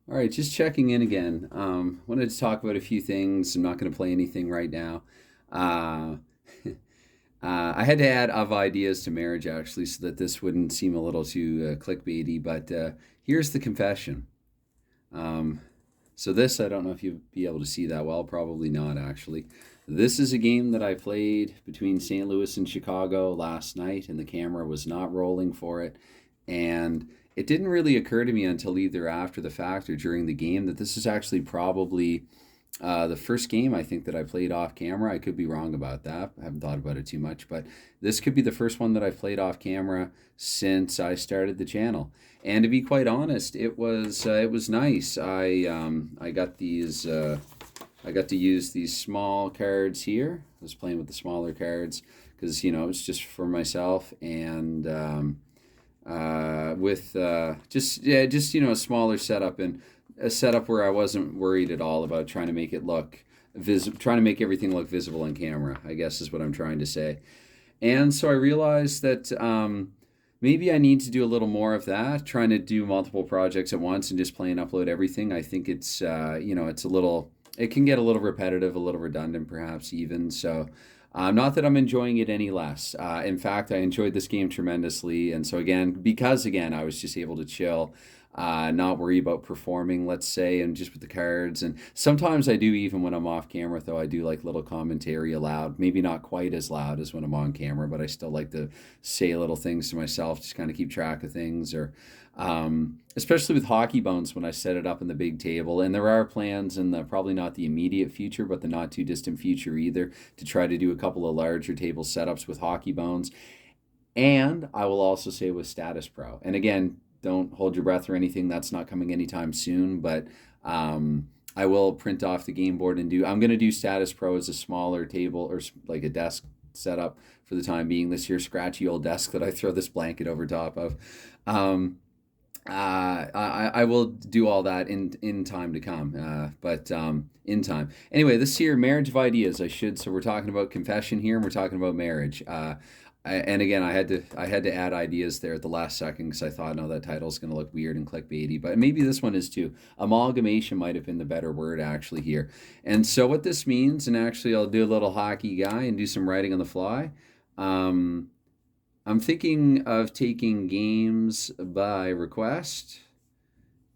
All right, just checking in again. Wanted to talk about a few things. I'm not going to play anything right now. Uh, I had to add of ideas to marriage actually, so that this wouldn't seem a little too clickbaity. But here's the confession. Um, so this, I don't know if you'll be able to see that well. Probably not actually. This is a game that I played between St. Louis and Chicago last night, and the camera was not rolling for it. And it didn't really occur to me until either after the fact or during the game that this is actually probably the first game I think that I played off camera. I could be wrong about that. I haven't thought about it too much, but this could be the first one that I've played off camera since I started the channel. And to be quite honest, it was nice. I got these. I got to use these small cards here. I was playing with the smaller cards because it's just for myself and with just a smaller setup and a setup where I wasn't worried at all about trying to make it look trying to make everything look visible on camera, I guess is what I'm trying to say. And so I realized that maybe I need to do a little more of that, trying to do multiple projects at once and just play and upload everything. I think it's a little, it can get a little repetitive, a little redundant, perhaps even. So, not that I'm enjoying it any less. In fact, I enjoyed this game tremendously. And so, again, I was just able to chill, not worry about performing, let's say, and just with the cards. And sometimes I do, even when I'm off camera, though, I do like little commentary aloud. Maybe not quite as loud as when I'm on camera, but I still like to say little things to myself, just kind of keep track of things. Or, especially with Hockey Bones, when I set it up in the big table. And there are plans in the probably not the immediate future, but the not too distant future either, to try to do a couple of larger table setups with Hockey Bones. And I will also say with Status Pro. And again, don't hold your breath or anything. That's not coming anytime soon, but I will print off the game board and I'm going to do Status Pro as a smaller table or like a desk setup for the time being. This here scratchy old desk that I throw this blanket over top of. Um, I will do all that in time to come, but in time. Anyway, this here marriage of ideas. I should. So we're talking about confession here, and we're talking about marriage. And again, I had to add ideas there at the last second because I thought, no, that title's going to look weird and clickbaity, but maybe this one is too. Amalgamation might have been the better word actually here. And so what this means, and actually I'll do a little hockey guy and do some writing on the fly. Um, I'm thinking of taking games by request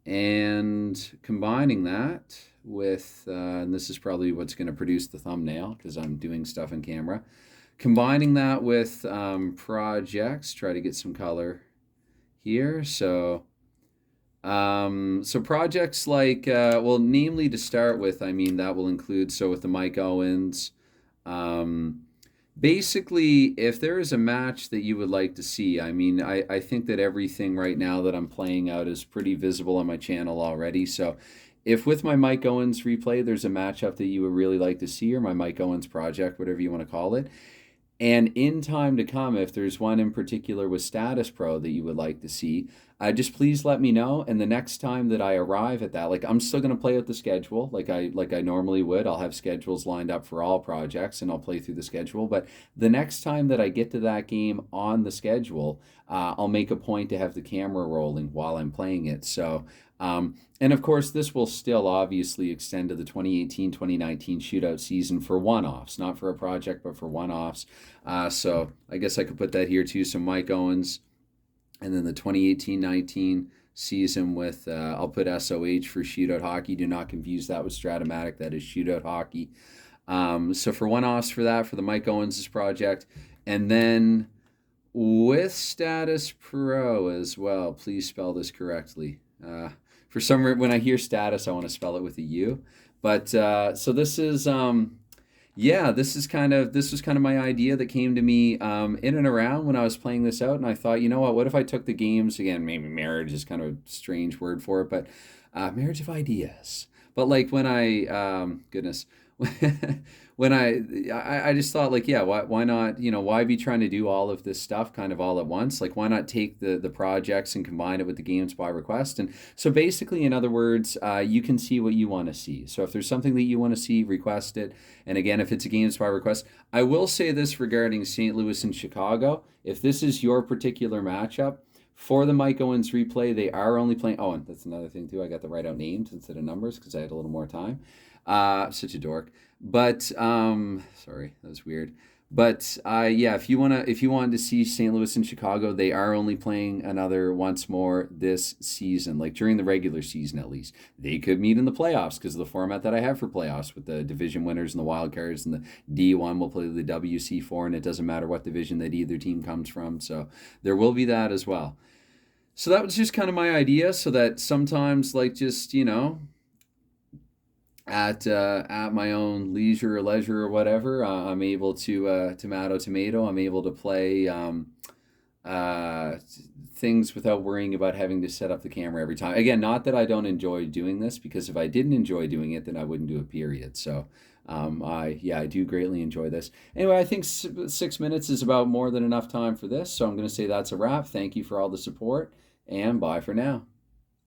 and combining that with, and this is probably what's going to produce the thumbnail because I'm doing stuff in camera. Combining that with projects, try to get some color here. So projects like, well, namely to start with, I mean, that will include, so with the Mike Owens, um, basically, if there is a match that you would like to see, I mean, I think that everything right now that I'm playing out is pretty visible on my channel already. So if with my Mike Owens replay, there's a matchup that you would really like to see, or my Mike Owens project, whatever you want to call it, and in time to come, if there's one in particular with Status Pro that you would like to see, just please let me know. And the next time that I arrive at that, like I'm still gonna play out the schedule, like I normally would. I'll have schedules lined up for all projects, and I'll play through the schedule. But the next time that I get to that game on the schedule, I'll make a point to have the camera rolling while I'm playing it. So and of course, this will still obviously extend to the 2018-2019 shootout season for one offs, not for a project, but for one offs. So I guess I could put that here too. So Mike Owens, and then the 2018-19 season with, I'll put SOH for shootout hockey. Do not confuse that with Stratomatic. That is shootout hockey. So for one offs for that, for the Mike Owens project. And then with Status Pro as well. Please spell this correctly. For some reason, when I hear status, I want to spell it with a U. But so this is yeah, this was kind of my idea that came to me in and around when I was playing this out, and I thought, you know what if I took the games again? Maybe marriage is kind of a strange word for it, but marriage of ideas. But like when I goodness. when I just thought like, yeah, why not, why be trying to do all of this stuff kind of all at once? Like, why not take the projects and combine it with the games by request? And so basically, in other words, you can see what you want to see. So if there's something that you want to see, request it. And again, if it's a games by request, I will say this regarding St. Louis and Chicago. If this is your particular matchup, For the Mike Owens replay, they are only playing. Oh, and that's another thing too. I got to write out names instead of numbers because I had a little more time. Such a dork. But sorry, that was weird. But yeah, if you wanted to see St. Louis and Chicago, they are only playing another once more this season, like during the regular season at least. They could meet in the playoffs because of the format that I have for playoffs with the division winners and the wild cards, and the D1 will play the WC4, and it doesn't matter what division that either team comes from. So there will be that as well. So that was just kind of my idea, so that sometimes, like, just at my own leisure or whatever, I'm able to tomato. I'm able to play uh, things without worrying about having to set up the camera every time. Again, not that I don't enjoy doing this, because if I didn't enjoy doing it, then I wouldn't do it. Period. So. I do greatly enjoy this. Anyway, I think 6 minutes is about more than enough time for this. So I'm going to say that's a wrap. Thank you for all the support, and bye for now.